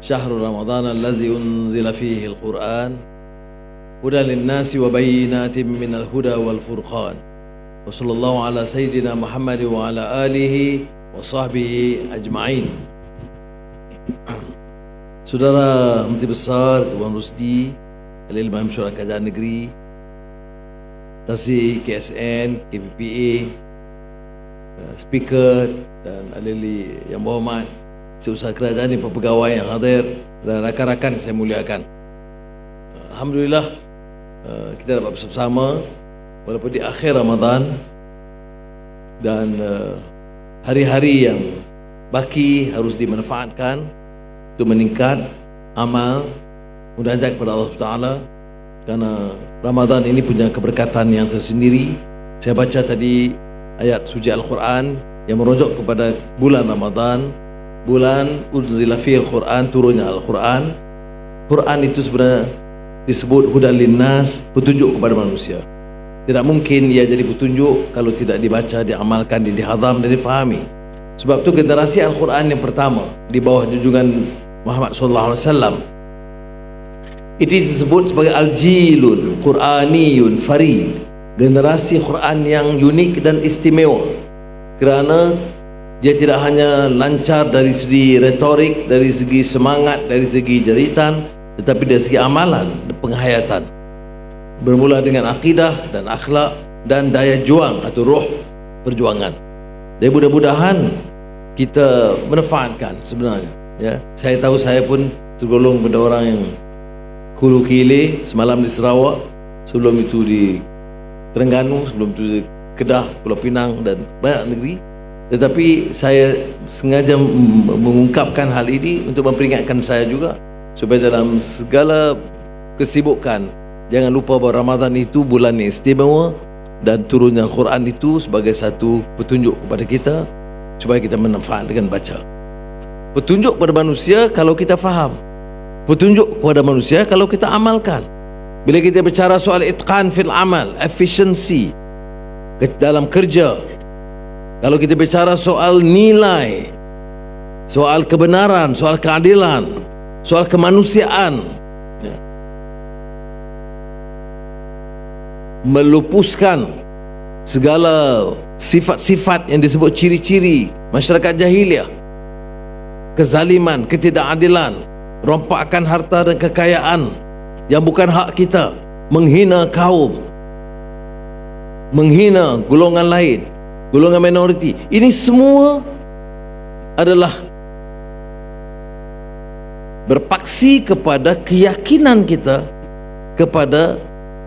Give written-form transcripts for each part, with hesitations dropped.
شهر رمضان الذي أنزل فيه القرآن هدى للناس وبينات من الهدى والفرقان وصلى الله على سيدنا محمد وعلى آله وصحبه أجمعين. Saudara Menteri Besar Tuan Rusdi, Al-Ilman Mesyuarat Kerajaan Negeri, Tasik, KSN, KPPA, Speaker dan ahli yang berhormat, seusaha kerajaan dan pegawai yang hadir dan rakan-rakan saya muliakan. Alhamdulillah kita dapat bersama walaupun di akhir Ramadan dan hari-hari yang baki harus dimanfaatkan untuk meningkat amal, munajat kepada Allah Taala, karena Ramadan ini punya keberkatan yang tersendiri. Saya baca tadi ayat suci Al-Quran yang merujuk kepada bulan Ramadan, bulan unzila fihil Quran, turunnya Al-Quran. Quran itu sebenarnya disebut hudan linnas, petunjuk kepada manusia. Tidak mungkin ia jadi petunjuk kalau tidak dibaca, diamalkan, dihazam dan difahami. Sebab itu generasi Al-Quran yang pertama di bawah junjungan Muhammad sallallahu alaihi wasallam itu disebut sebagai Al-Jilul Quraniyun Farid, generasi Quran yang unik dan istimewa, kerana dia tidak hanya lancar dari segi retorik, dari segi semangat, dari segi jeritan, tetapi dari segi amalan dan penghayatan, bermula dengan akidah dan akhlak dan daya juang atau roh perjuangan. Dan mudah-mudahan kita manfaatkan sebenarnya. Ya, saya tahu saya pun tergolong pada orang yang Hulu Kile, semalam di Sarawak, sebelum itu di Terengganu, sebelum itu di Kedah, Pulau Pinang dan banyak negeri. Tetapi saya sengaja mengungkapkan hal ini untuk memperingatkan saya juga, supaya dalam segala kesibukan jangan lupa bahawa Ramadan itu bulan yang istimewa dan turunnya Al-Quran itu sebagai satu petunjuk kepada kita supaya kita manfaat dengan baca. Petunjuk kepada manusia kalau kita faham, petunjuk kepada manusia kalau kita amalkan. Bila kita bicara soal itqan fil amal, efisiensi dalam kerja, kalau kita bicara soal nilai, soal kebenaran, soal keadilan, soal kemanusiaan, ya, melupuskan segala sifat-sifat yang disebut ciri-ciri masyarakat jahiliah, kezaliman, ketidakadilan, rompakan harta dan kekayaan yang bukan hak kita, menghina kaum, menghina golongan lain, golongan minoriti. Ini semua adalah berpaksi kepada keyakinan kita kepada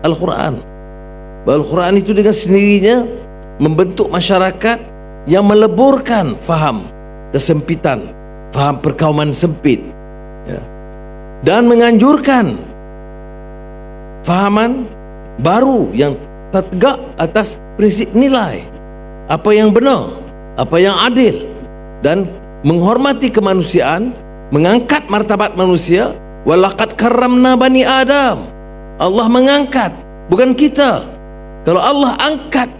Al-Quran. Bahawa Al-Quran itu dengan sendirinya membentuk masyarakat yang meleburkan faham kesempitan, faham perkauman sempit, ya, dan menganjurkan fahaman baru yang tegak atas prinsip nilai, apa yang benar, apa yang adil, dan menghormati kemanusiaan, mengangkat martabat manusia. Walaqad karramna bani Adam, Allah mengangkat, bukan kita. Kalau Allah angkat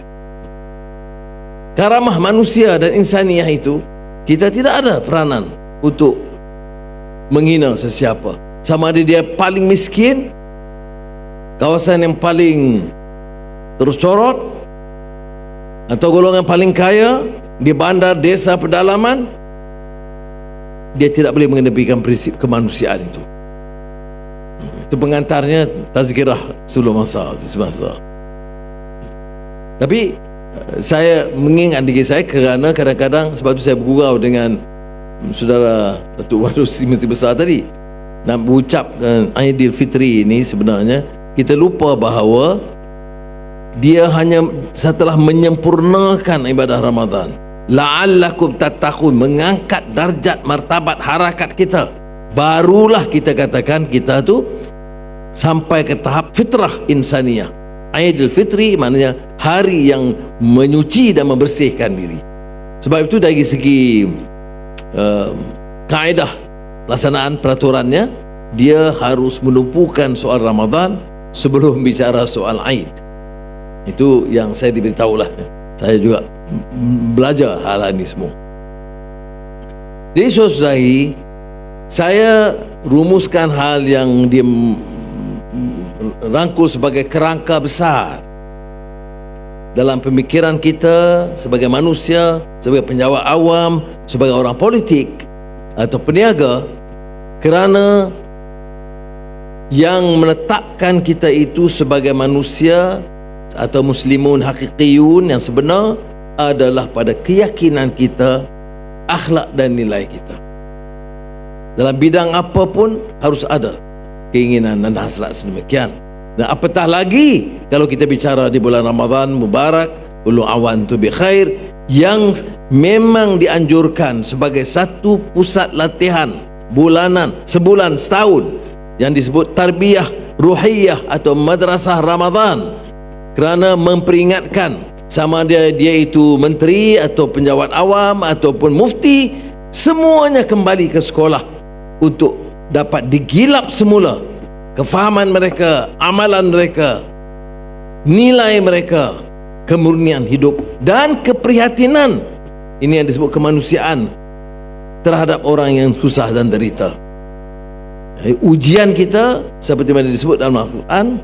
karamah manusia dan insaniah itu, kita tidak ada peranan untuk menghina sesiapa, sama ada dia paling miskin, kawasan yang paling terus corot, atau golongan paling kaya di bandar, desa, pedalaman. Dia tidak boleh mengedepankan prinsip kemanusiaan itu. Itu pengantarnya tazkirah sebelum masa. Tapi saya mengingat diri saya kerana kadang-kadang, sebab itu saya bergurau dengan saudara Datuk Wan Rusdi Menteri Besar tadi, nak berucapkan Aidilfitri ini, sebenarnya kita lupa bahawa dia hanya setelah menyempurnakan ibadah Ramadan, la'allakum tattaqun, mengangkat darjat martabat harakat kita, barulah kita katakan kita tu sampai ke tahap fitrah insaniah. Aidilfitri maknanya hari yang menyuci dan membersihkan diri. Sebab itu dari segi kaedah pelaksanaan peraturannya, dia harus menumpukan soal Ramadan sebelum bicara soal Aid. Itu yang saya diberitahulah. Saya juga belajar hal ini semua. Jadi saudari, Saya rumuskan hal yang dia rangkul sebagai kerangka besar dalam pemikiran kita sebagai manusia, sebagai penjawat awam, sebagai orang politik atau peniaga, kerana yang menetapkan kita itu sebagai manusia atau muslimun hakikiyun yang sebenar adalah pada keyakinan kita, akhlak dan nilai kita. Dalam bidang apapun harus ada keinginan dan hasrat sedemikian. Dan apatah lagi kalau kita bicara di bulan Ramadan Mubarak, Ulu Awan tu bi khair, yang memang dianjurkan sebagai satu pusat latihan bulanan, sebulan, setahun, yang disebut tarbiyah ruhiyah atau madrasah Ramadan, kerana memperingatkan sama dia itu menteri atau penjawat awam ataupun mufti, semuanya kembali ke sekolah untuk dapat digilap semula kefahaman mereka, amalan mereka, nilai mereka, kemurnian hidup dan keprihatinan. Ini yang disebut kemanusiaan terhadap orang yang susah dan derita. Ujian kita seperti mana disebut dalam Al-Quran,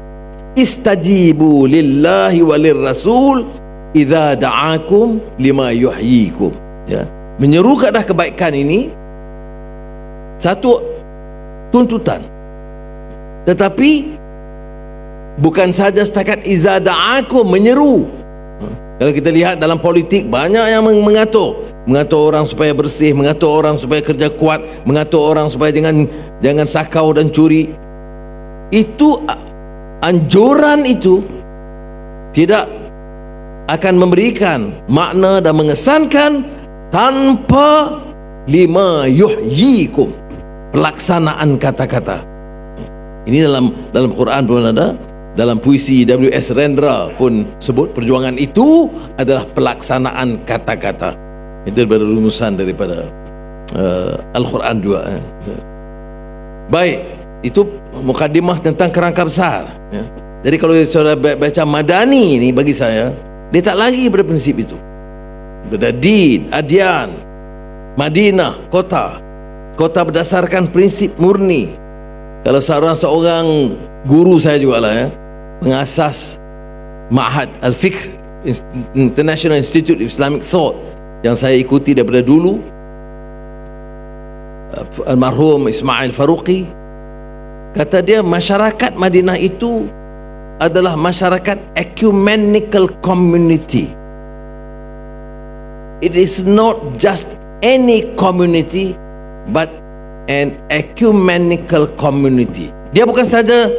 istajibu lillahi walir rasul idza da'akum lima yuhyikum. Ya, menyeru kepada kebaikan ini satu tuntutan, tetapi bukan saja setakat iza da'akum, menyeru. Kalau kita lihat dalam politik, banyak yang mengatur orang supaya bersih, mengatur orang supaya kerja kuat, mengatur orang supaya jangan sakau dan curi. Itu anjuran itu tidak akan memberikan makna dan mengesankan tanpa lima yuhyikum, pelaksanaan kata-kata. Ini dalam Quran pun ada, dalam puisi W.S. Rendra pun sebut perjuangan itu adalah pelaksanaan kata-kata. Itu daripada rumusan daripada Al-Quran juga. Baik, itu mukadimah tentang kerangka besar. Jadi kalau saudara baca Madani ini, bagi saya dia tak lagi pada prinsip itu. Pada din, adyan, Madinah, kota berdasarkan prinsip murni. Kalau seorang guru saya juga lah, pengasas Ma'had Al-Fikr, International Institute of Islamic Thought, yang saya ikuti daripada dulu, almarhum Ismail Faruqi, kata dia masyarakat Madinah itu adalah masyarakat ecumenical community. It is not just any community, but an ecumenical community. Dia bukan saja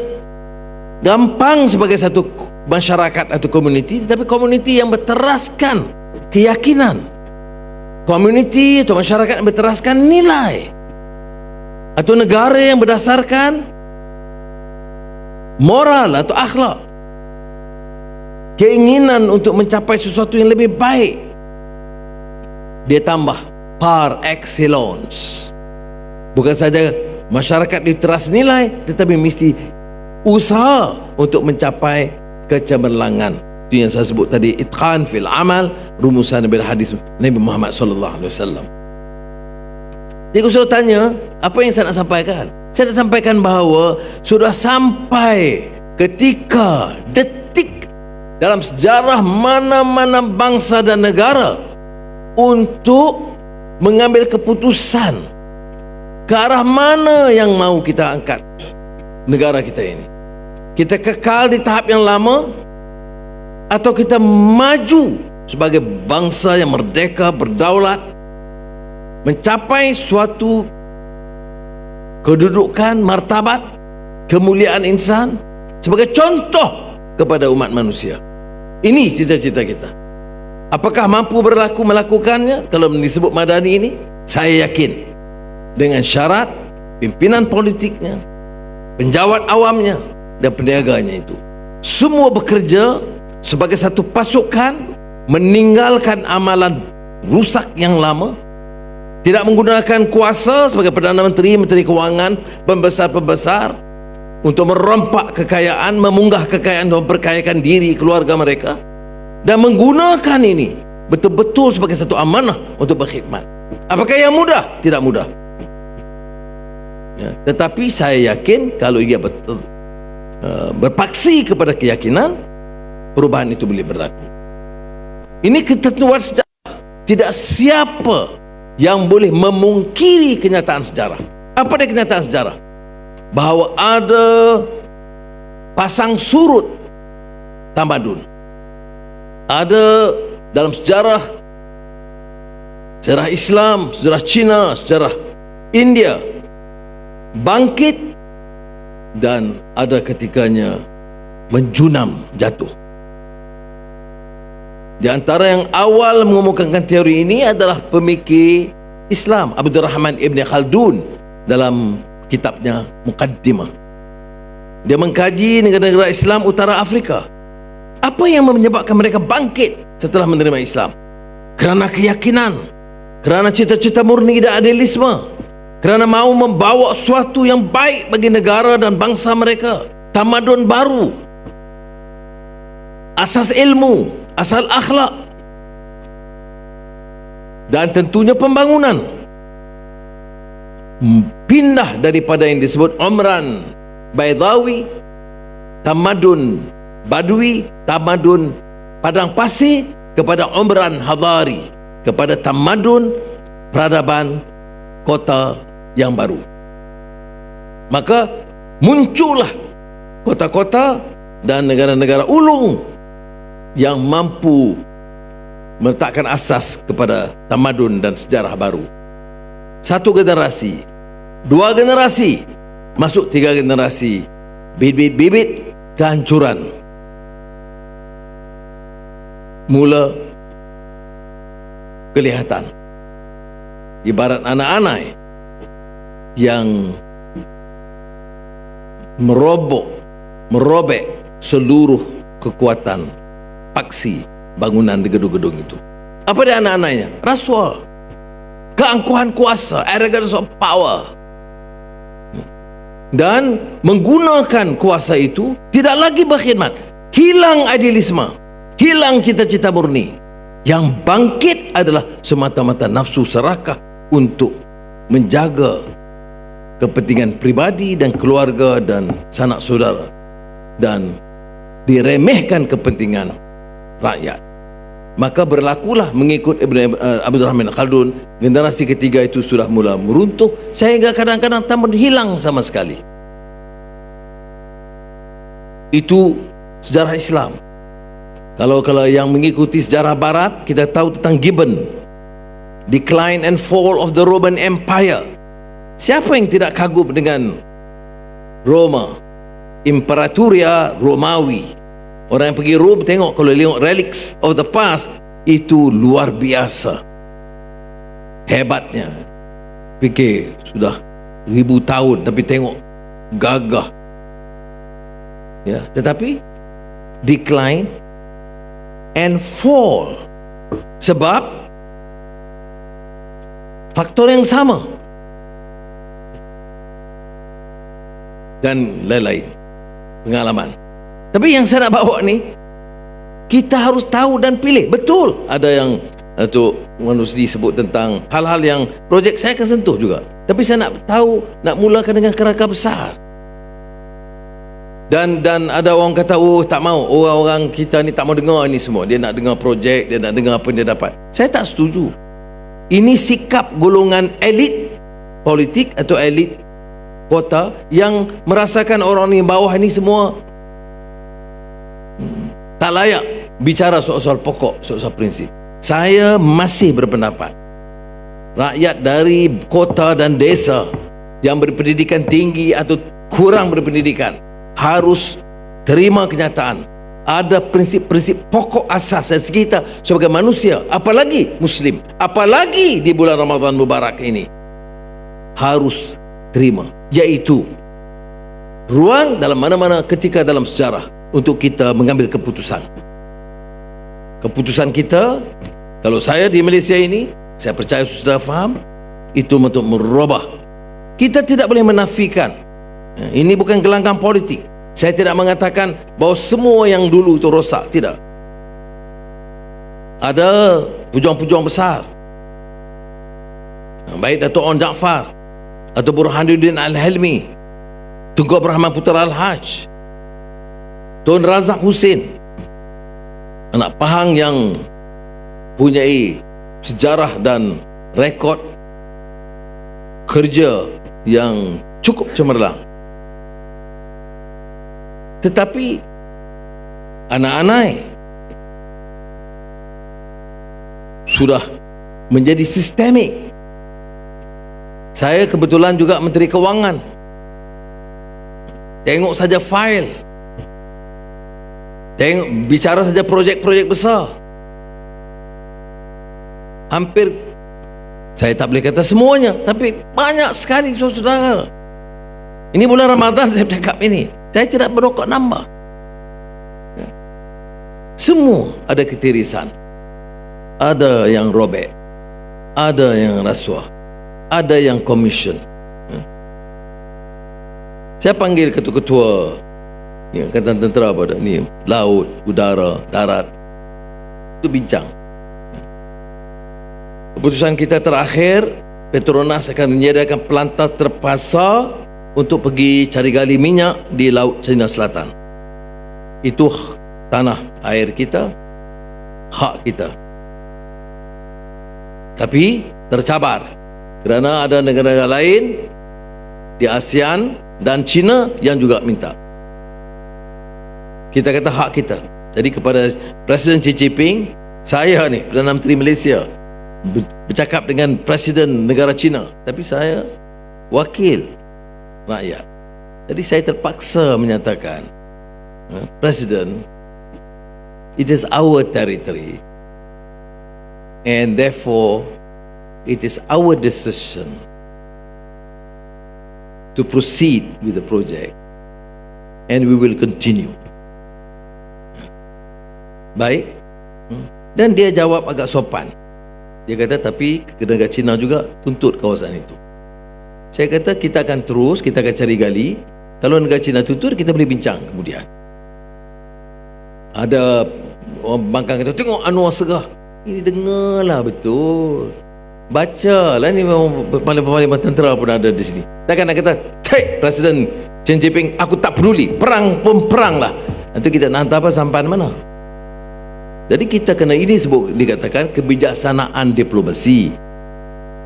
gampang sebagai satu masyarakat atau community, tetapi community yang berteraskan keyakinan, community atau masyarakat yang berteraskan nilai, atau negara yang berdasarkan moral atau akhlak, keinginan untuk mencapai sesuatu yang lebih baik. Dia tambah par excellence, bukan saja masyarakat diteras nilai, tetapi mesti usaha untuk mencapai kecemerlangan. Itu yang saya sebut tadi, itqan fil amal, rumusan daripada hadis Nabi Muhammad sallallahu alaihi wasallam. Jadi kalau saya tanya, apa yang saya nak sampaikan? Saya nak sampaikan bahawa sudah sampai ketika, detik dalam sejarah mana-mana bangsa dan negara untuk mengambil keputusan ke arah mana yang mau kita angkat negara kita ini. Kita kekal di tahap yang lama atau kita maju sebagai bangsa yang merdeka, berdaulat, mencapai suatu kedudukan, martabat, kemuliaan insan sebagai contoh kepada umat manusia. Ini cita-cita kita. Apakah mampu melakukannya? Kalau disebut Madani ini, saya yakin dengan syarat pimpinan politiknya, penjawat awamnya dan peniaganya itu semua bekerja sebagai satu pasukan, meninggalkan amalan rusak yang lama, tidak menggunakan kuasa sebagai Perdana Menteri, Menteri Kewangan, pembesar-pembesar untuk merompak kekayaan, memunggah kekayaan dan memperkayakan diri keluarga mereka, dan menggunakan ini betul-betul sebagai satu amanah untuk berkhidmat. Apakah yang mudah? Tidak mudah. Ya, tetapi saya yakin kalau ia berpaksi kepada keyakinan, perubahan itu boleh berlaku. Ini ketentuan sejarah. Tidak siapa yang boleh memungkiri kenyataan sejarah. Apa dia kenyataan sejarah? Bahawa ada pasang surut tamadun. Ada dalam sejarah Islam, sejarah Cina, sejarah India bangkit, dan ada ketikanya menjunam, jatuh. Di antara yang awal mengemukakan teori ini adalah pemikir Islam Abdurrahman Ibn Khaldun dalam kitabnya Muqaddimah. Dia mengkaji negara-negara Islam utara Afrika. Apa yang menyebabkan mereka bangkit setelah menerima Islam? Kerana keyakinan, kerana cita-cita murni dan idealisme, kerana mahu membawa sesuatu yang baik bagi negara dan bangsa mereka, tamadun baru, asas ilmu, asal akhlak, dan tentunya pembangunan. Pindah daripada yang disebut Umran Baydawi, tamadun Badui, tamadun padang pasir, kepada Umran Hadari, kepada tamadun peradaban kota yang baru. Maka muncullah kota-kota dan negara-negara ulung yang mampu meletakkan asas kepada tamadun dan sejarah baru. Satu generasi, dua generasi, masuk tiga generasi, bibit-bibit kehancuran mula kelihatan. Ibarat anak-anak yang merobek seluruh kekuatan paksi bangunan di gedung-gedung itu. Apa dia anak-anaknya? Rasuah, keangkuhan kuasa, arrogance of power, dan menggunakan kuasa itu tidak lagi berkhidmat. Hilang idealisme, hilang cita-cita murni. Yang bangkit adalah semata-mata nafsu serakah untuk menjaga kepentingan pribadi dan keluarga dan sanak saudara, dan diremehkan kepentingan rakyat. Maka berlakulah mengikut Abdurrahman Khaldun, generasi ketiga itu sudah mula meruntuh sehingga kadang-kadang tamadun hilang sama sekali. Itu sejarah Islam. Kalau yang mengikuti sejarah Barat, kita tahu tentang Gibbon, Decline and Fall of the Roman Empire. Siapa yang tidak kagum dengan Roma, Imperatoria Romawi? Orang yang pergi Rom tengok, kalau tengok relics of the past, itu luar biasa hebatnya. Fikir sudah 1000 tahun tapi tengok gagah, ya. Tetapi decline and fall sebab faktor yang sama dan lain-lain pengalaman. Tapi yang saya nak bawa ni, kita harus tahu dan pilih. Betul ada yang Datuk Wan Rusdi sebut tentang hal-hal yang projek saya akan sentuh juga, tapi saya nak tahu, nak mulakan dengan kerangka besar. Dan ada orang kata, oh tak mau, orang-orang kita ni tak mau dengar ini semua. Dia nak dengar projek, dia nak dengar apa dia dapat. Saya tak setuju. Ini sikap golongan elit politik atau elit kota yang merasakan orang ni bawah ni semua tak layak bicara soal-soal pokok, soal prinsip. Saya masih berpendapat rakyat dari kota dan desa yang berpendidikan tinggi atau kurang berpendidikan harus terima kenyataan ada prinsip-prinsip pokok asas dan kita sebagai manusia, apalagi Muslim, apalagi di bulan Ramadan Mubarak ini, harus terima, yaitu ruang dalam mana-mana ketika dalam sejarah untuk kita mengambil keputusan. Keputusan kita, kalau saya di Malaysia ini, saya percaya sudah faham, itu untuk merubah. Kita tidak boleh menafikan, ini bukan gelanggang politik. Saya tidak mengatakan bahawa semua yang dulu itu rosak, tidak. Ada pejuang-pejuang besar, baik Datuk Onn Jaafar, atau Burhanuddin Al-Helmi, Tunku Abdul Rahman Putra Al-Haj, Tun Razak Hussein, anak Pahang yang punyai sejarah dan rekod kerja yang cukup cemerlang. Tetapi anak-anak sudah menjadi sistemik. Saya kebetulan juga Menteri Kewangan. Tengok saja fail, tengok bicara saja projek-projek besar. Hampir, saya tak boleh kata semuanya, tapi banyak sekali saudara. Ini bulan Ramadan saya bercakap ini, saya tidak berokok nambah. Semua ada ketirisan, ada yang robek, ada yang rasuah, ada yang komisen. Saya panggil ketua-ketua Angkatan Tentera pada ni, laut, udara, darat, itu bincang. Keputusan kita terakhir, Petronas akan menyediakan pelantar terpaksa untuk pergi cari gali minyak di Laut Cina Selatan. Itu tanah air kita, hak kita. Tapi tercabar kerana ada negara-negara lain di ASEAN dan China yang juga minta. Kita kata hak kita. Jadi kepada Presiden Xi Jinping, saya ni Perdana Menteri Malaysia bercakap dengan Presiden negara China, tapi saya wakil rakyat. Jadi saya terpaksa menyatakan, Presiden, it is our territory and therefore it is our decision to proceed with the project and we will continue. Baik. Dan dia jawab agak sopan. Dia kata, tapi negara China juga tuntut kawasan itu. Saya kata, kita akan terus, kita akan cari gali. Kalau negara China tuntut, kita boleh bincang kemudian. Ada orang bangkang kata, tengok Anwar Serah. Ini dengarlah betul. Bacalah, ni memang panglima tentera pun ada di sini. Takkan nak kata, take Presiden Xi Jinping, aku tak peduli, perang pun perang lah. Nanti kita nak hantar apa, sampan mana? Jadi kita kena, ini sebut dikatakan kebijaksanaan diplomasi.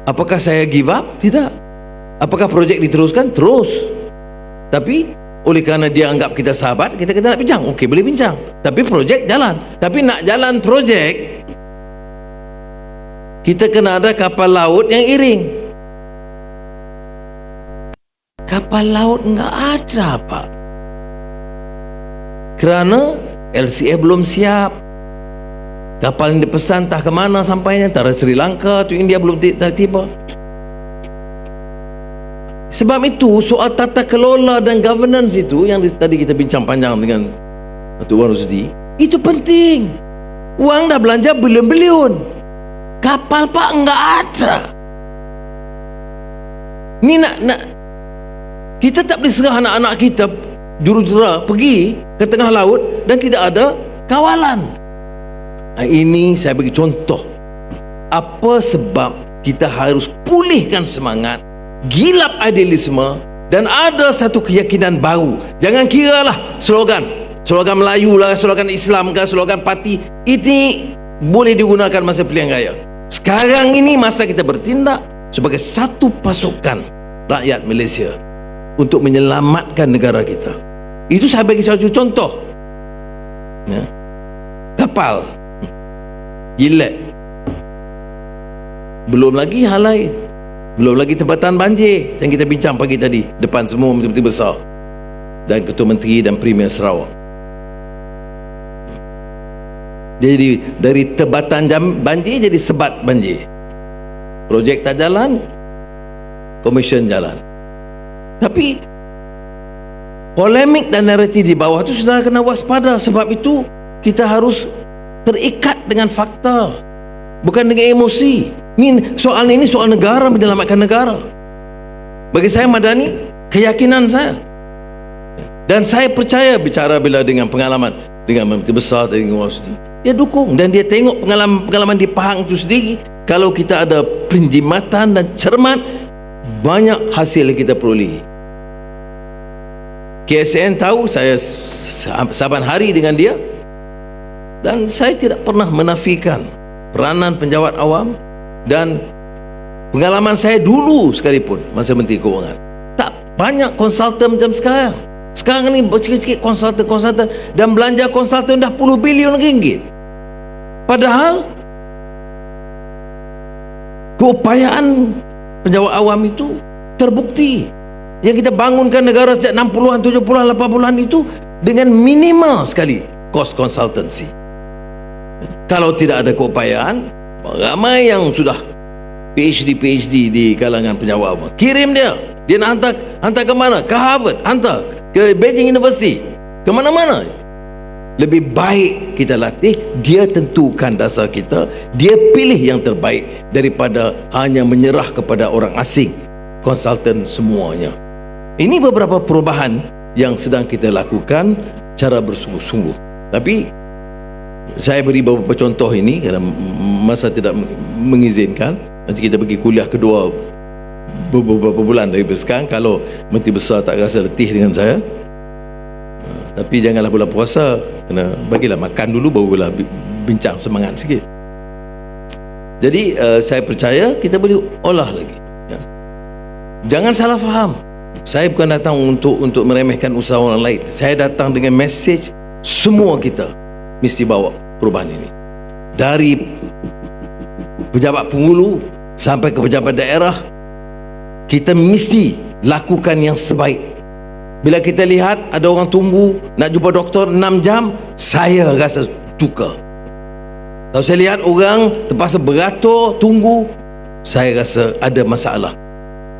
Apakah saya give up? Tidak. Apakah projek diteruskan? Terus. Tapi oleh kerana dia anggap kita sahabat, kita kata nak bincang. Okey, boleh bincang. Tapi projek jalan. Tapi nak jalan projek, kita kena ada kapal laut yang iring. Kapal laut enggak ada, Pak. Kerana LCA belum siap. Kapal yang dipesan entah ke mana sampainya, antara Sri Lanka atau India belum tiba. Sebab itu soal tata kelola dan governance itu yang tadi kita bincang panjang dengan Datuk Wan Rosdi, itu penting. Wang dah belanja bilion-bilion, kapal Pak enggak ada. Ni nak kita tak boleh serah anak-anak kita jurujera pergi ke tengah laut dan tidak ada kawalan. Ini saya bagi contoh apa sebab kita harus pulihkan semangat, gilap idealisme, dan ada satu keyakinan baru. Jangan kiralah slogan Melayu lah, slogan Islam ke, slogan parti, ini boleh digunakan masa pilihan raya. Sekarang ini masa kita bertindak sebagai satu pasukan rakyat Malaysia untuk menyelamatkan negara kita. Itu saya bagi satu contoh, ya. Kapal gilek, belum lagi hal lain, belum lagi tempatan banjir yang kita bincang pagi tadi depan semua menteri besar dan ketua menteri dan Premier Sarawak. Jadi dari tebatan banjir jadi sebat banjir. Projek tak jalan, komisen jalan. Tapi polemik dan naratif di bawah itu sudah kena waspada. Sebab itu kita harus terikat dengan fakta, bukan dengan emosi. Soal ini soal negara, menyelamatkan negara. Bagi saya Madani, keyakinan saya, dan saya percaya bicara bila dengan pengalaman dengan Menteri Besar dengan Wasdi, dia dukung dan dia tengok pengalaman di Pahang itu sendiri. Kalau kita ada penjimatan dan cermat, banyak hasil yang kita peroleh. KSN tahu saya saban hari dengan dia, dan saya tidak pernah menafikan peranan penjawat awam dan pengalaman saya dulu sekalipun masa Menteri Kewangan. Tak banyak konsultan macam sekarang. Sekarang ni sikit-sikit konsultan dan belanja konsultan dah puluh bilion ringgit. Padahal keupayaan penjawat awam itu terbukti. Yang kita bangunkan negara sejak 60-an, 70-an, 80-an itu dengan minimal sekali kos konsultansi. Kalau tidak ada keupayaan, ramai yang sudah PhD di kalangan penjawat awam. Kirim dia nak hantar ke mana? Ke Harvard, hantar ke Beijing University, ke mana-mana. Lebih baik kita latih, dia tentukan dasar kita, dia pilih yang terbaik daripada hanya menyerah kepada orang asing, konsultan semuanya. Ini beberapa perubahan yang sedang kita lakukan cara bersungguh-sungguh. Tapi saya beri beberapa contoh ini kerana masa tidak mengizinkan. Nanti kita pergi kuliah kedua beberapa bulan dari sekarang kalau Menteri Besar tak rasa letih dengan saya. Tapi janganlah bulan puasa, kena bagilah makan dulu barulah bincang semangat sikit. Jadi saya percaya kita boleh olah lagi, ya. Jangan salah faham. Saya bukan datang untuk meremehkan usaha orang lain. Saya datang dengan mesej semua kita mesti bawa perubahan ini. Dari pejabat penghulu sampai ke pejabat daerah, kita mesti lakukan yang sebaik. Bila kita lihat ada orang tunggu nak jumpa doktor 6 jam, saya rasa suka. Kalau saya lihat orang terpaksa beratur tunggu, saya rasa ada masalah.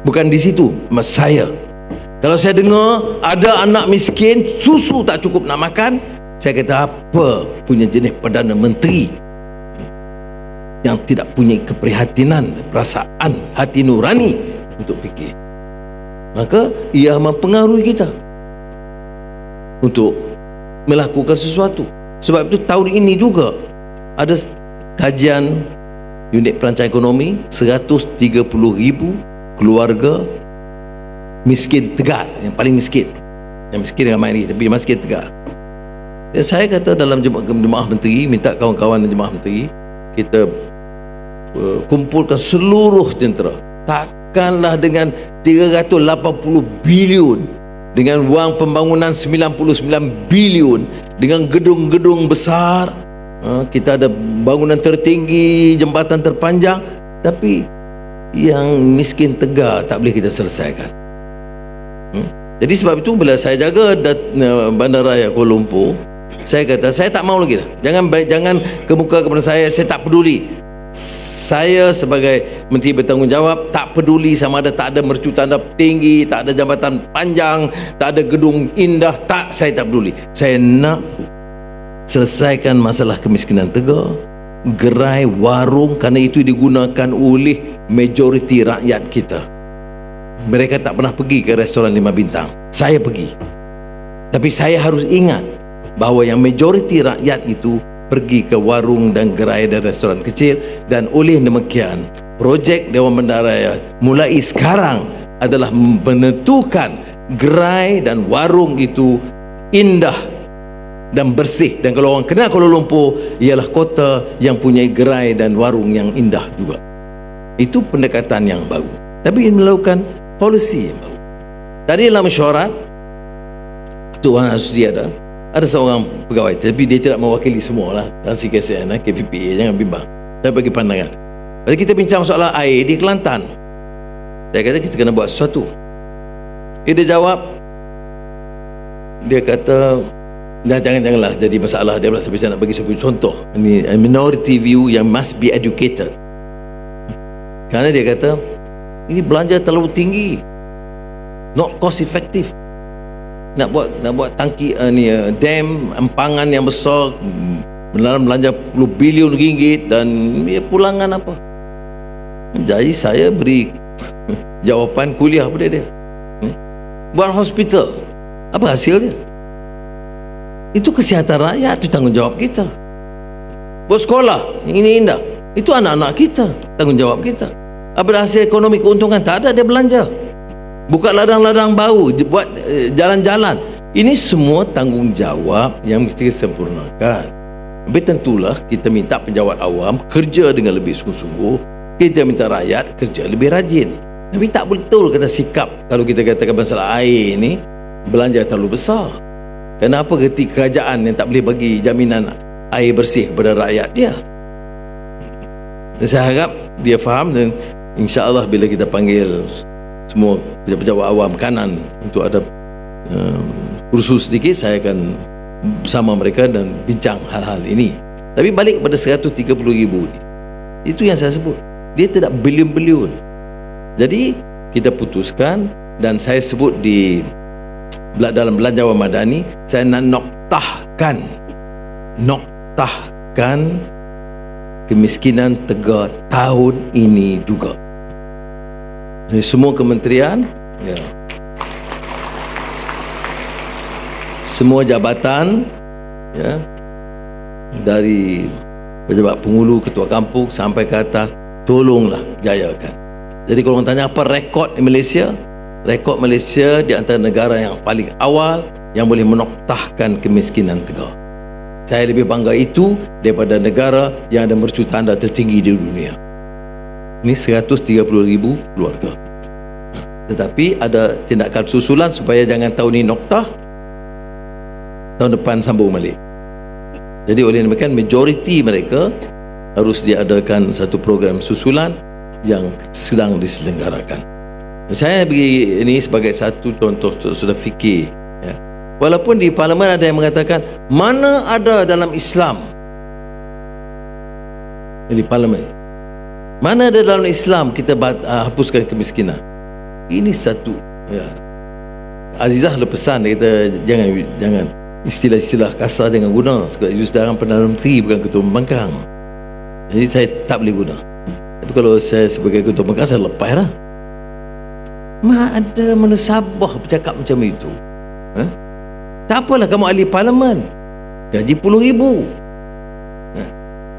Bukan di situ, mas saya. Kalau saya dengar ada anak miskin, susu tak cukup nak makan, saya kata apa punya jenis Perdana Menteri yang tidak punya keprihatinan, perasaan, hati nurani untuk fikir. Maka ia mempengaruhi kita untuk melakukan sesuatu. Sebab itu tahun ini juga ada kajian unit perancang ekonomi, 130,000 keluarga miskin tegar, yang paling miskin. Yang miskin ramai ni, tapi miskin tegar. Dan saya kata dalam jemaah menteri, minta kawan-kawan jemaah menteri, kita kumpulkan seluruh tentera. Takkanlah dengan 380 bilion, dengan wang pembangunan 99 bilion, dengan gedung-gedung besar, kita ada bangunan tertinggi, jambatan terpanjang, tapi yang miskin tegar tak boleh kita selesaikan. Jadi sebab itu bila saya jaga bandaraya Kuala Lumpur, saya kata saya tak mau lagi dah. Jangan kemuka kepada saya tak peduli. Saya sebagai menteri bertanggungjawab tak peduli sama ada tak ada mercu tanda tinggi, tak ada jambatan panjang, tak ada gedung indah, saya tak peduli. Saya nak selesaikan masalah kemiskinan tegar, gerai warung, kerana itu digunakan oleh majoriti rakyat kita. Mereka tak pernah pergi ke restoran 5 bintang. Saya pergi. Tapi saya harus ingat bahawa yang majoriti rakyat itu pergi ke warung dan gerai dan restoran kecil, dan oleh demikian projek Dewan Bandaraya mulai sekarang adalah menentukan gerai dan warung itu indah dan bersih. Dan kalau orang kenal Kuala Lumpur, ialah kota yang punya gerai dan warung yang indah juga. Itu pendekatan yang baru, tapi melakukan polisi yang baru. Tadi dalam mesyuarat Ketua Asudi ada seorang pegawai, tapi dia tidak mewakili semua lah, dan CKSN, KPPA, jangan bimbang. Saya bagi pandangan. Jadi kita bincang soalan air di Kelantan. Saya kata kita kena buat sesuatu. Dia jawab, dia kata janganlah jadi masalah. Dia bilang, saya nak bagi sebuah contoh. Ini minority view yang must be educated. Kerana dia kata ini belanja terlalu tinggi, not cost effective. Nak buat tangki dam empangan yang besar, dalam belanja puluh bilion ringgit, dan pulangan apa. Jadi saya beri jawapan kuliah pada dia. Buat hospital, apa hasilnya? Itu kesihatan rakyat, itu tanggungjawab kita. Buat sekolah, ini indah, itu anak-anak kita, tanggungjawab kita. Apa hasil ekonomi keuntungan? Tak ada, dia belanja. Buka ladang-ladang baru, buat jalan-jalan. Ini semua tanggungjawab yang mesti disempurnakan. Tapi tentulah kita minta penjawat awam kerja dengan lebih sungguh-sungguh. Kita minta rakyat kerja lebih rajin. Tapi tak betul kata sikap kalau kita katakan masalah air ni belanja terlalu besar. Kenapa ketika kerajaan yang tak boleh bagi jaminan air bersih kepada rakyat dia? Dan saya harap dia faham, dan insya-Allah bila kita panggil semua pejabat awam kanan untuk ada kursus sedikit, saya akan bersama mereka dan bincang hal-hal ini. Tapi balik kepada 130,000 ni, itu yang saya sebut, dia tidak bilion-bilion. Jadi kita putuskan, dan saya sebut di dalam Belanjawan Madani, saya nak noktahkan kemiskinan Tegar tahun ini juga. Jadi semua kementerian, ya, semua jabatan, ya, dari pejabat penghulu, ketua kampung sampai ke atas, tolonglah jayakan. Jadi kalau orang tanya apa rekod di Malaysia, rekod Malaysia di antara negara yang paling awal yang boleh menoktahkan kemiskinan Tegar. Saya lebih bangga itu daripada negara yang ada mercu tanda tertinggi di dunia. Ini 130,000 keluarga. Tetapi ada tindakan susulan supaya jangan tahun ini noktah, tahun depan sambung balik. Jadi oleh demikian majoriti mereka harus diadakan satu program susulan yang sedang diselenggarakan. Saya bagi ini sebagai satu contoh sudah fikir, ya. Walaupun di parlimen ada yang mengatakan mana ada dalam Islam, di parlimen mana ada dalam Islam kita hapuskan kemiskinan. Ini satu, ya. Azizah ada pesan, dia kata jangan istilah-istilah kasar jangan guna, sebab itu sedarang Perdana Menteri bukan ketua pembangkang. Jadi saya tak boleh guna. Tapi kalau saya sebagai ketua pembangkang, saya lepas lah. Ada mana Sabah bercakap macam itu? Tak apalah, kamu ahli parlimen, gaji RM10,000,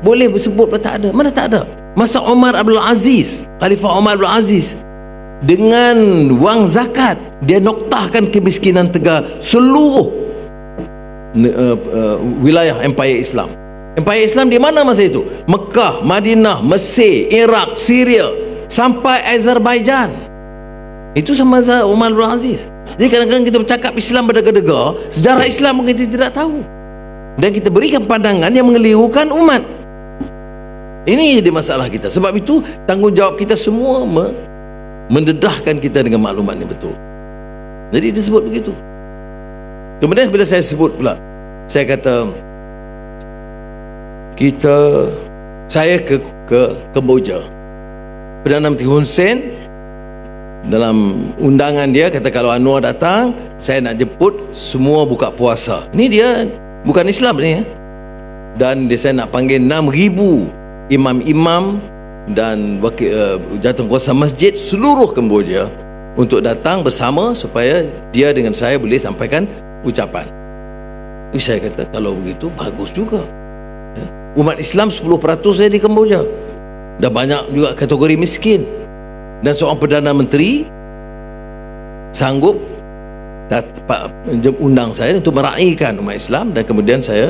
boleh bersebut pun tak ada. Mana tak ada? Masa Omar Abdul Aziz, Khalifah Omar Abdul Aziz, dengan wang zakat dia noktahkan kemiskinan Tegar seluruh wilayah Empire Islam. Empire Islam di mana masa itu? Mekah, Madinah, Mesir, Iraq, Syria, sampai Azerbaijan. Itu sama Umar bin Aziz. Jadi kadang-kadang kita bercakap Islam berdega-dega, sejarah Islam mungkin kita tidak tahu, dan kita berikan pandangan yang mengelirukan umat. Ini jadi masalah kita. Sebab itu tanggungjawab kita semua mendedahkan kita dengan maklumat ini betul. Jadi disebut begitu. Kemudian bila saya sebut pula, saya kata saya ke Kemboja. Perdana Menteri Hun Sen dalam undangan dia kata kalau Anwar datang, saya nak jemput semua buka puasa. Ini dia bukan Islam ni, ya. Dan saya nak panggil 6,000 imam-imam dan jawatankuasa masjid seluruh Kemboja untuk datang bersama supaya dia dengan saya boleh sampaikan ucapan. Saya kata kalau begitu bagus juga. Umat Islam 10% saja di Kemboja. Dah banyak juga kategori miskin. Dan seorang Perdana Menteri sanggup undang saya untuk meraihkan umat Islam, dan kemudian saya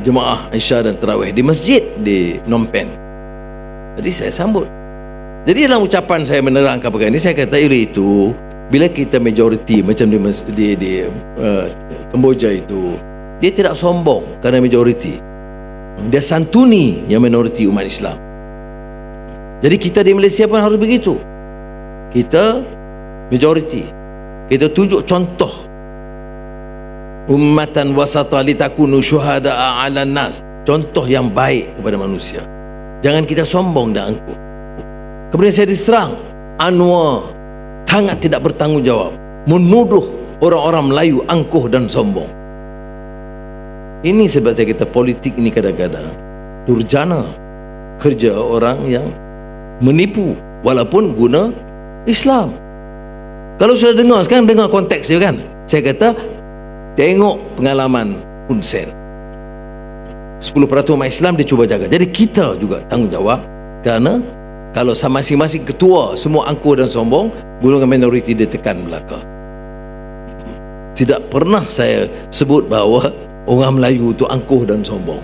jemaah Isya dan Tarawih di masjid di Phnom Penh. Jadi saya sambut. Jadi dalam ucapan saya menerangkan perkara ini, saya kata itu bila kita majoriti macam di Kemboja itu, dia tidak sombong kerana majoriti, dia santuni yang minoriti umat Islam. Jadi kita di Malaysia pun harus begitu. Kita majoriti, kita tunjuk contoh ummatan wasata litakunu syuhada'a 'alan nas, contoh yang baik kepada manusia. Jangan kita sombong dan angkuh. Kemudian saya diserang, Anwar sangat tidak bertanggungjawab, menuduh orang-orang Melayu angkuh dan sombong. Ini sebabnya kita politik ini kadang-kadang durjana, kerja orang yang menipu walaupun guna Islam. Kalau sudah dengar, sekarang dengar konteks dia kan. Saya kata tengok pengalaman Hun Sen, 10% umat Islam dia cuba jaga. Jadi kita juga tanggungjawab kerana Kalau masing-masing ketua semua angkuh dan sombong, golongan minoriti dia tekan belaka. Tidak pernah saya sebut bahawa orang Melayu itu angkuh dan sombong.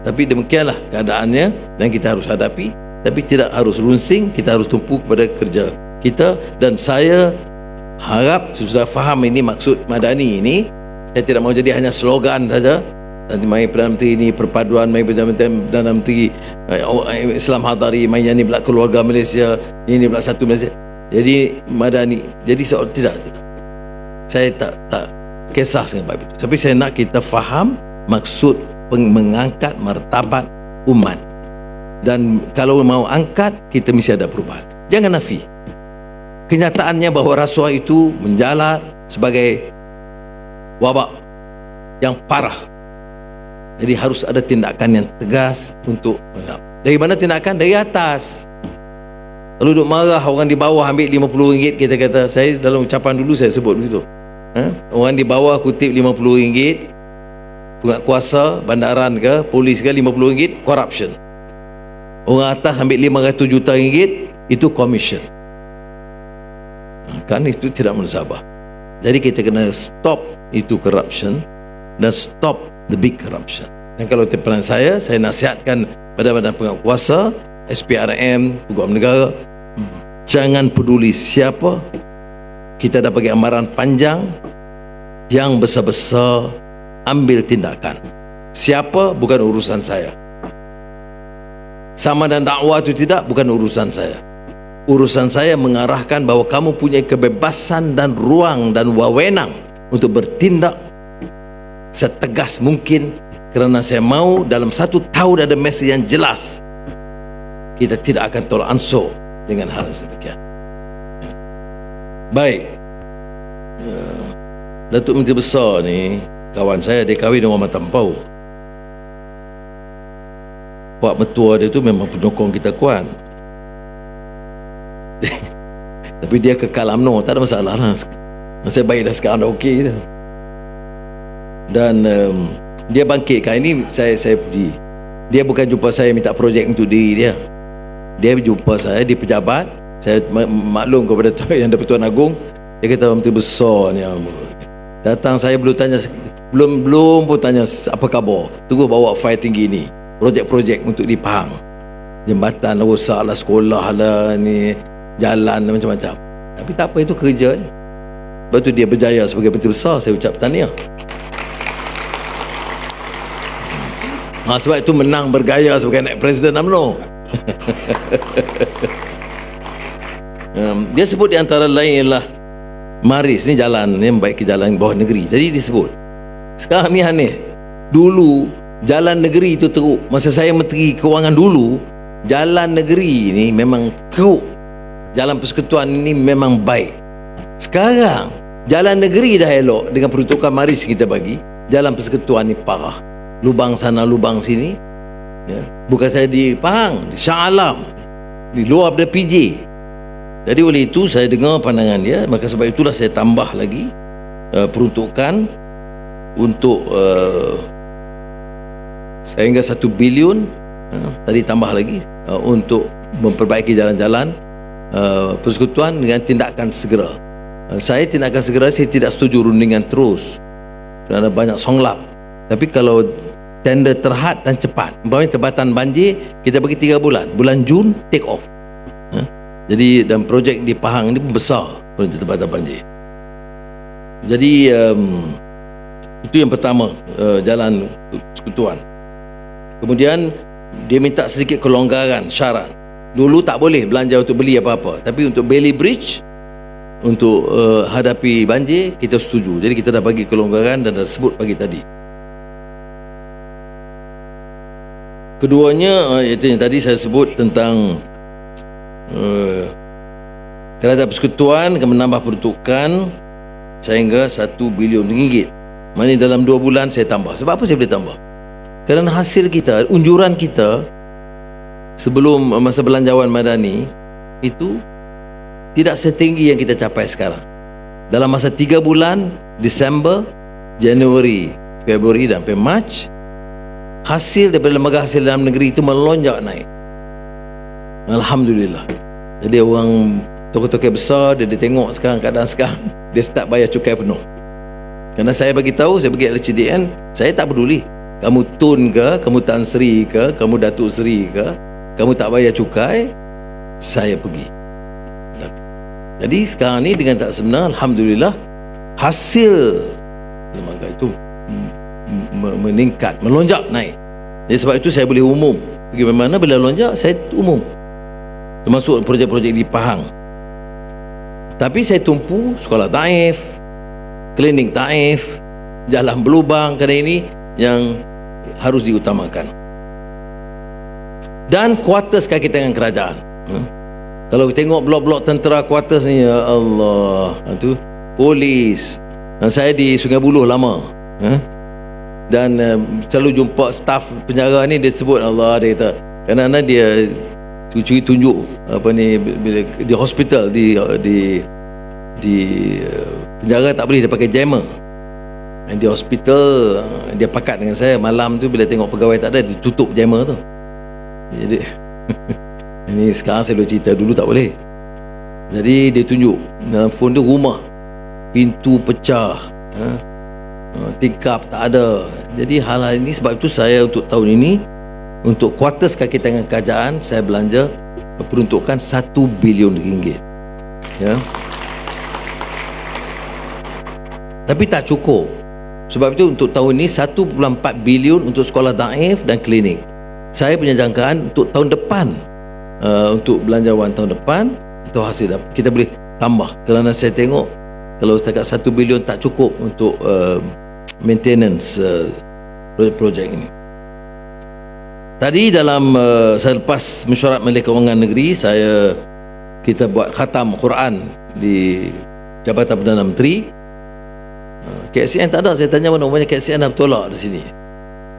Tapi demikianlah keadaannya dan kita harus hadapi. Tapi tidak harus runsing, kita harus tumpu kepada kerja kita. Dan saya harap sudah faham ini maksud Madani ini. Saya tidak mau jadi hanya slogan saja. Nanti mai Perdana Menteri ini perpaduan, mai Perdana Menteri Islam Hadari, mai ini pula keluarga Malaysia, ini pula satu Malaysia. Jadi Madani, jadi seorang tidak. Saya tak kisah dengan baik itu. Tapi saya nak kita faham maksud mengangkat martabat umat. Dan kalau mau angkat, kita mesti ada perubahan. Jangan nafi. Kenyataannya bahawa rasuah itu menjalar sebagai wabak yang parah. Jadi harus ada tindakan yang tegas untuk dari mana tindakan? Dari atas. Kalau duduk marah orang di bawah ambil RM50, kita kata, saya dalam ucapan dulu saya sebut begitu. Orang di bawah kutip RM50, penguatkuasa bandaran ke, polis ke, RM50, corruption. Orang atas ambil RM500 juta, itu commission. Kan itu tidak menasabah. Jadi kita kena stop itu corruption dan stop the big corruption. Dan kalau peran saya nasihatkan pada badan penguatkuasa, SPRM, Peguam Negara, jangan peduli siapa, kita dah bagi amaran panjang, yang besar-besar ambil tindakan. Siapa bukan urusan saya. Sama dan dakwah itu tidak, bukan urusan saya. Urusan saya mengarahkan bahawa kamu punya kebebasan dan ruang dan wewenang untuk bertindak setegas mungkin, kerana saya mau dalam 1 tahun ada mesej yang jelas. Kita tidak akan tolak ansur dengan hal sebegian. Baik, Datuk Menteri Besar ni kawan saya, dia kahwin dengan orang Matampau. Pak Mertua dia tu memang penyokong kita kuat. Tapi dia kekal UMNO, tak ada masalah lah. Saya baik dah sekarang, dah okey tu. Dan dia bangkitkan ini, saya puji. Dia bukan jumpa saya minta projek untuk diri dia. Dia jumpa saya di pejabat. Saya maklum kepada yang Tuan Agong. Dia kata, Menteri Besar ni datang, saya belum tanya, belum pun tanya apa khabar. Tunggu bawa fail tinggi ni, projek-projek untuk di Pahang. Jambatan lah rosak lah, sekolah lah, ni jalan lah, macam-macam. Tapi tak apa, itu kerja ni. Lepas tu dia berjaya sebagai Menteri Besar. Saya ucap tahniah. Sebab itu menang bergaya sebagai naib Presiden UMNO. Dia sebut di antara lain ialah Maris ni jalan yang baik ke jalan bawah negeri. Jadi disebut. Sekarang ni aneh. Dulu jalan negeri itu teruk. Masa saya Menteri Kewangan dulu, jalan negeri ni memang teruk. Jalan persekutuan ini memang baik. Sekarang jalan negeri dah elok dengan peruntukan Maris kita bagi. Jalan persekutuan ni parah. Lubang sana, lubang sini. Ya. Bukan saya di Pahang, di Shah Alam, di luar daripada PJ. Jadi oleh itu saya dengar pandangan dia. Maka sebab itulah saya tambah lagi peruntukan untuk sehingga 1 bilion. Tadi tambah lagi untuk memperbaiki jalan-jalan persekutuan dengan tindakan segera. Saya tindakan segera, saya tidak setuju rundingan terus kerana banyak songlap. Tapi kalau tender terhad dan cepat, umpamanya tempatan banjir, kita bagi 3 bulan. Bulan Jun take off. Jadi dan projek di Pahang ini besar, projek tempatan banjir. Jadi itu yang pertama, jalan persekutuan. Kemudian dia minta sedikit kelonggaran syarat. Dulu tak boleh belanja untuk beli apa-apa, tapi untuk Bailey Bridge, untuk hadapi banjir, kita setuju. Jadi kita dah bagi kelonggaran dan dah sebut pagi tadi. Keduanya, iaitu yang tadi saya sebut tentang kerajaan persekutuan akan menambah peruntukan sehingga 1 bilion ringgit. Maknanya dalam 2 bulan saya tambah. Sebab apa saya boleh tambah? Kerana hasil kita, unjuran kita sebelum masa belanjawan Madani itu tidak setinggi yang kita capai sekarang. Dalam masa 3 bulan, Disember, Januari, Februari dan sampai Mac, hasil daripada lembaga hasil dalam negeri itu melonjak naik. Alhamdulillah. Jadi orang tokoh-tokoh besar dia tengok sekarang keadaan sekarang, dia start bayar cukai penuh. Kerana saya bagi tahu, saya bagi LHDN, saya tak peduli kamu Tun ke, kamu Tan Sri ke, kamu Datuk Sri ke, kamu tak bayar cukai, saya pergi. Jadi sekarang ni dengan tak sebenar, alhamdulillah hasil lembaga itu meningkat, melonjak naik. Jadi sebab itu saya boleh umum. Bagaimana bila lonjak saya umum. Termasuk projek-projek di Pahang. Tapi saya tumpu sekolah taif, klinik taif, jalan berlubang, kerana ini yang harus diutamakan. Dan kuartus kaki tangan kerajaan. Kalau tengok blok-blok tentera kuartus ni, ya Allah, itu polis. Saya di Sungai Buloh lama. Dan selalu jumpa staf penjara ni, dia sebut Allah, dia kata kadang-kadang dia curi tunjuk apa ni, di hospital, di penjara tak boleh dia pakai jammer. Di hospital dia pakat dengan saya malam tu, bila tengok pegawai tak ada, dia tutup jammer tu. Jadi ini sekarang saya boleh cerita, dulu tak boleh. Jadi dia tunjuk dalam phone tu rumah, pintu pecah, tingkap tak ada. Jadi hal-hal ini, sebab itu saya untuk tahun ini, untuk kuartus kaki tangan kerajaan, saya belanja peruntukan RM1 bilion. Ya. Tapi tak cukup. Sebab itu untuk tahun ini 1.4 bilion untuk sekolah daif dan klinik. Saya punya jangkaan untuk tahun depan, untuk belanjawan tahun depan, itu hasil kita boleh tambah. Kerana saya tengok kalau setakat 1 bilion tak cukup untuk maintenance projek-projek ini. Tadi dalam saya lepas mesyuarat Majlis Kewangan Negeri, kita buat khatam Quran di Jabatan Perdana Menteri. KSN tak ada. Saya tanya mana-mana KSN dah bertolak di sini.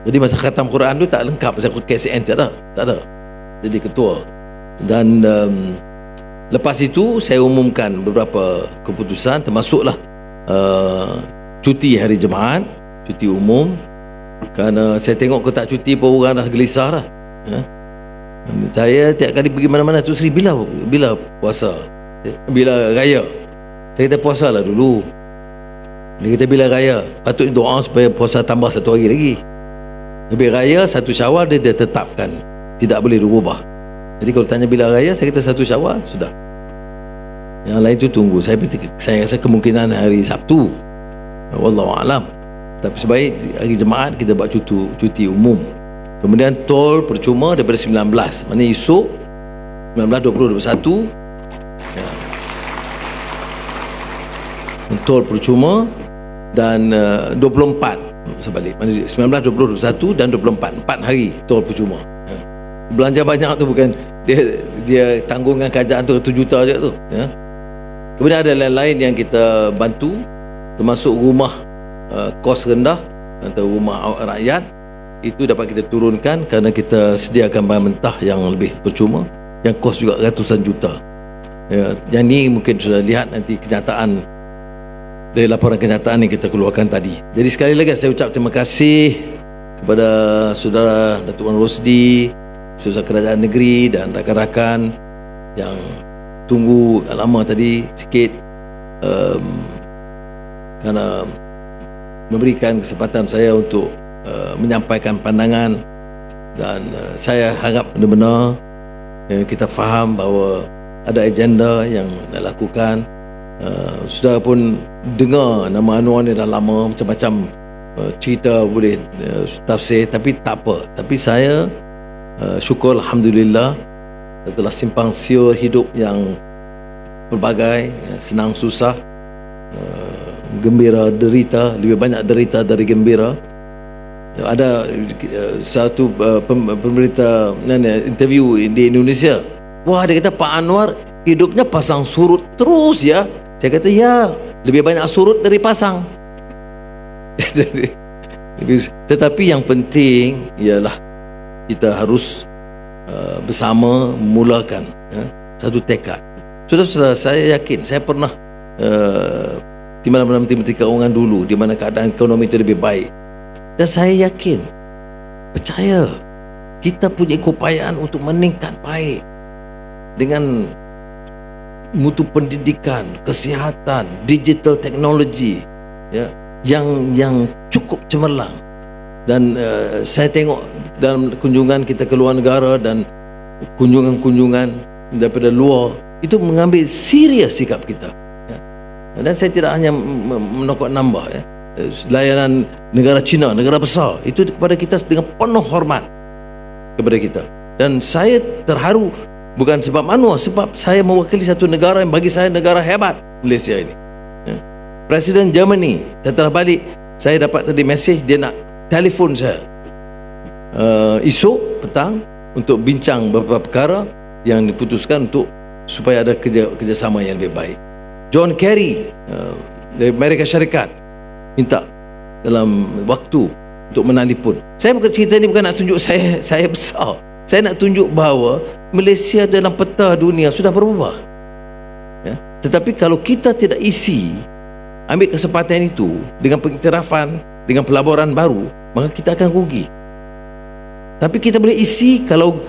Jadi masa khatam Quran tu tak lengkap, pasal KSN tak ada. Jadi ketua. Dan lepas itu saya umumkan beberapa keputusan, termasuklah cuti hari Jumaat, cuti umum. Kerana saya tengok ke tak cuti pun orang dah gelisah dah. Saya tiap kali pergi mana-mana, tu Sri, bila puasa, bila raya. Saya kata puasalah dulu. Dia kata bila raya, patut doa supaya puasa tambah 1 hari lagi. Lebih raya 1 Syawal dia tetapkan, tidak boleh dirubah. Jadi kalau tanya bila raya, saya kata 1 Syawal sudah. Yang lain tu tunggu. Saya rasa kemungkinan hari Sabtu, wallahu alam. Tapi sebaik hari Jumaat kita buat cuti umum. Kemudian tol percuma daripada 19, maknanya esok 19, 20, 21 ya. Tol percuma. Dan 24 sebalik, 19, 20, 21 dan 24, 4 hari tol percuma. Belanja banyak tu bukan dia tanggungan kerajaan tu 1 juta je tu ya. Kemudian ada lain-lain yang kita bantu, termasuk rumah kos rendah atau rumah rakyat, itu dapat kita turunkan kerana kita sediakan bahan mentah yang lebih percuma, yang kos juga ratusan juta ya. Yang ni mungkin sudah lihat nanti kenyataan dari laporan kenyataan yang kita keluarkan tadi. Jadi sekali lagi saya ucap terima kasih kepada saudara Datuk Wan Rosdi, Setiausaha Kerajaan Negeri dan rakan-rakan yang tunggu lama tadi sikit, kerana memberikan kesempatan saya untuk menyampaikan pandangan. Dan saya harap benar-benar kita faham bahawa ada agenda yang nak lakukan. Saudara pun dengar nama Anwar ni dah lama, macam-macam cerita boleh tafsir, tapi tak apa. Tapi saya syukur alhamdulillah, setelah simpang siur hidup yang pelbagai, senang susah, gembira derita, lebih banyak derita dari gembira. Ada satu pemberita interview di Indonesia, wah, dia kata Pak Anwar hidupnya pasang surut terus ya. Saya kata ya, lebih banyak surut dari pasang. Tetapi yang penting ialah kita harus bersama memulakan satu tekad. Saudara-saudara, saya yakin, saya pernah di mana-mana menteri-menteri keuangan dulu, di mana keadaan ekonomi itu lebih baik. Dan saya yakin, percaya, kita punya keupayaan untuk meningkat baik. dengan mutu pendidikan, kesihatan, digital technology, ya, yang cukup cemerlang. Dan saya tengok dalam kunjungan kita ke luar negara dan kunjungan-kunjungan daripada luar, itu mengambil serius sikap kita, ya. Dan saya tidak hanya menokok nambah, ya, layanan negara China, negara besar, itu kepada kita dengan penuh hormat kepada kita. Dan saya terharu bukan sebab manual, sebab saya mewakili satu negara yang bagi saya negara hebat, Malaysia ini, ya. Presiden Germany setelah balik, saya dapat tadi mesej dia nak telefon saya esok petang untuk bincang beberapa perkara yang diputuskan untuk supaya ada kerjasama yang lebih baik. John Kerry dari Amerika Syarikat minta dalam waktu untuk menelpon. Saya bukan cerita ni bukan nak tunjuk saya besar. Saya nak tunjuk bahawa Malaysia dalam peta dunia sudah berubah, ya. Tetapi kalau kita tidak isi, ambil kesempatan itu dengan pengiktirafan, dengan pelaburan baru, maka kita akan rugi. Tapi kita boleh isi kalau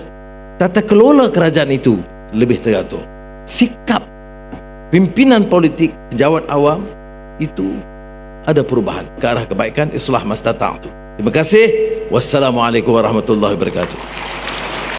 tata kelola kerajaan itu lebih teratur. Sikap pimpinan politik, pejabat awam itu ada perubahan ke arah kebaikan. Islah mastata'tu. Terima kasih. Wassalamualaikum warahmatullahi wabarakatuh.